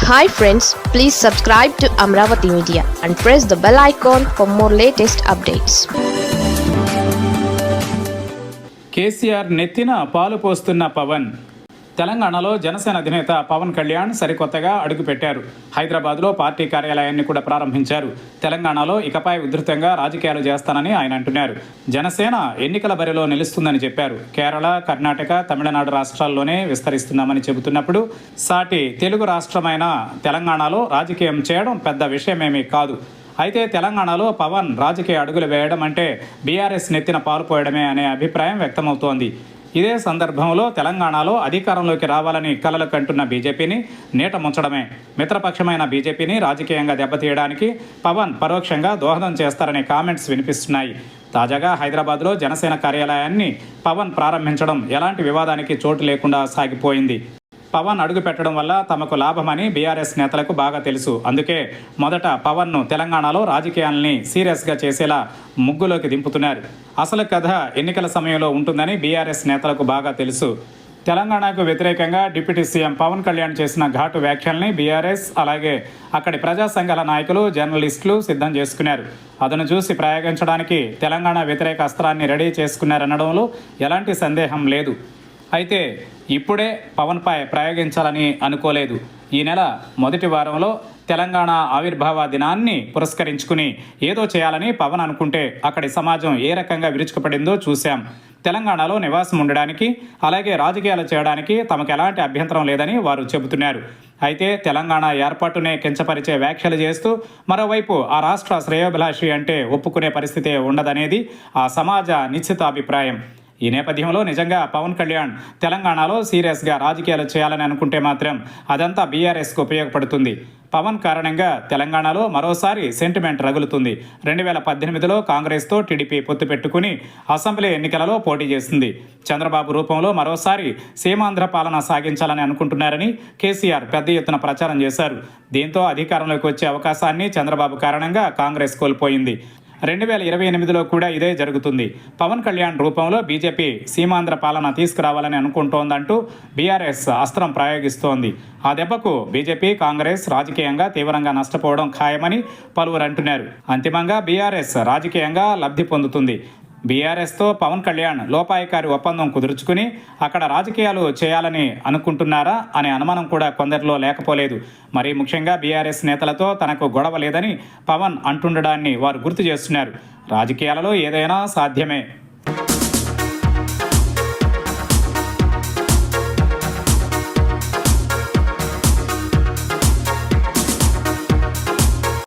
Hi friends, please subscribe to Amravati Media and press the bell icon for more latest updates. KCR నెత్తిన పాలు పోస్తున్న పవన్. తెలంగాణలో జనసేన అధినేత పవన్ కళ్యాణ్ సరికొత్తగా అడుగుపెట్టారు. హైదరాబాద్లో పార్టీ కార్యాలయాన్ని కూడా ప్రారంభించారు. తెలంగాణలో ఇకపై ఉధృతంగా రాజకీయాలు చేస్తానని ఆయన అంటున్నారు. జనసేన ఎన్నికల బరిలో నిలుస్తుందని చెప్పారు. కేరళ, కర్ణాటక, తమిళనాడు రాష్ట్రాల్లోనే విస్తరిస్తున్నామని చెబుతున్నప్పుడు సాటి తెలుగు రాష్ట్రమైన తెలంగాణలో రాజకీయం చేయడం పెద్ద విషయమేమీ కాదు. అయితే తెలంగాణలో పవన్ రాజకీయ అడుగులు వేయడం అంటే బీఆర్ఎస్ నెత్తిన పాలు పోయడమే అనే అభిప్రాయం వ్యక్తమవుతోంది. ఇదే సందర్భంలో తెలంగాణలో అధికారంలోకి రావాలని కలలు కంటున్న బీజేపీని నీట ముంచడమే, మిత్రపక్షమైన బీజేపీని రాజకీయంగా దెబ్బతీయడానికి పవన్ పరోక్షంగా దోహదం చేస్తారనే కామెంట్స్ వినిపిస్తున్నాయి. తాజాగా హైదరాబాద్లో జనసేన కార్యాలయాన్ని పవన్ ప్రారంభించడం ఎలాంటి వివాదానికి చోటు లేకుండా సాగిపోయింది. పవన్ అడుగు పెట్టడం వల్ల తమకు లాభమని బీఆర్ఎస్ నేతలకు బాగా తెలుసు. అందుకే మొదట పవన్ను తెలంగాణలో రాజకీయాల్ని సీరియస్గా చేసేలా ముగ్గులోకి దింపుతున్నారు. అసలు కథ ఎన్నికల సమయంలో ఉంటుందని బీఆర్ఎస్ నేతలకు బాగా తెలుసు. తెలంగాణకు వ్యతిరేకంగా డిప్యూటీ సీఎం పవన్ కళ్యాణ్ చేసిన ఘాటు వ్యాఖ్యల్ని బీఆర్ఎస్ అలాగే అక్కడి ప్రజా సంఘాల నాయకులు, జర్నలిస్టులు సిద్ధం చేసుకున్నారు. అదను చూసి ప్రయోగించడానికి తెలంగాణ వ్యతిరేక అస్త్రాన్ని రెడీ చేసుకున్నారనడంలో ఎలాంటి సందేహం లేదు. అయితే ఇప్పుడే పవన్పై ప్రయోగించాలని అనుకోలేదు. ఈ నెల మొదటి వారంలో తెలంగాణ ఆవిర్భావ దినాన్ని పురస్కరించుకుని ఏదో చేయాలని పవన్ అనుకుంటే అక్కడి సమాజం ఏ రకంగా విరుచుకుపడిందో చూశాం. తెలంగాణలో నివాసం ఉండడానికి అలాగే రాజకీయాలు చేయడానికి తమకు ఎలాంటి అభ్యంతరం లేదని వారు చెబుతున్నారు. అయితే తెలంగాణ ఏర్పాటునే కించపరిచే వ్యాఖ్యలు చేస్తూ మరోవైపు ఆ రాష్ట్ర శ్రేయోభిలాషి అంటే ఒప్పుకునే పరిస్థితే ఉండదనేది ఆ సమాజ నిశ్చిత అభిప్రాయం. ఈ నేపథ్యంలో నిజంగా పవన్ కళ్యాణ్ తెలంగాణలో సీరియస్గా రాజకీయాలు చేయాలని అనుకుంటే మాత్రం అదంతా బీఆర్ఎస్కు ఉపయోగపడుతుంది. పవన్ కారణంగా తెలంగాణలో మరోసారి సెంటిమెంట్ రగులుతుంది. 2018లో కాంగ్రెస్తో టీడీపీ పొత్తు పెట్టుకుని అసెంబ్లీ ఎన్నికలలో పోటీ చేసింది. చంద్రబాబు రూపంలో మరోసారి సీమాంధ్ర పాలన సాగించాలని అనుకుంటున్నారని కేసీఆర్ పెద్ద ఎత్తున ప్రచారం చేశారు. దీంతో అధికారంలోకి వచ్చే అవకాశాన్ని చంద్రబాబు కారణంగా కాంగ్రెస్ కోల్పోయింది. 2028లో కూడా ఇదే జరుగుతుంది. పవన్ కళ్యాణ్ రూపంలో బీజేపీ సీమాంధ్ర పాలన తీసుకురావాలని అనుకుంటోందంటూ బీఆర్ఎస్ అస్త్రం ప్రయోగిస్తోంది. ఆ దెబ్బకు బీజేపీ, కాంగ్రెస్ రాజకీయంగా తీవ్రంగా నష్టపోవడం ఖాయమని పలువురు అంటున్నారు. అంతిమంగా బీఆర్ఎస్ రాజకీయంగా లబ్ధి పొందుతుంది. బీఆర్ఎస్తో పవన్ కళ్యాణ్ లోపాయికారి ఒప్పందం కుదుర్చుకుని అక్కడ రాజకీయాలు చేయాలని అనుకుంటున్నారా అనే అనుమానం కూడా కొందరిలో లేకపోలేదు. మరీ ముఖ్యంగా బీఆర్ఎస్ నేతలతో తనకు గొడవ లేదని పవన్ అంటుండడాన్ని వారు గుర్తు చేస్తున్నారు. రాజకీయాలలో ఏదైనా సాధ్యమే.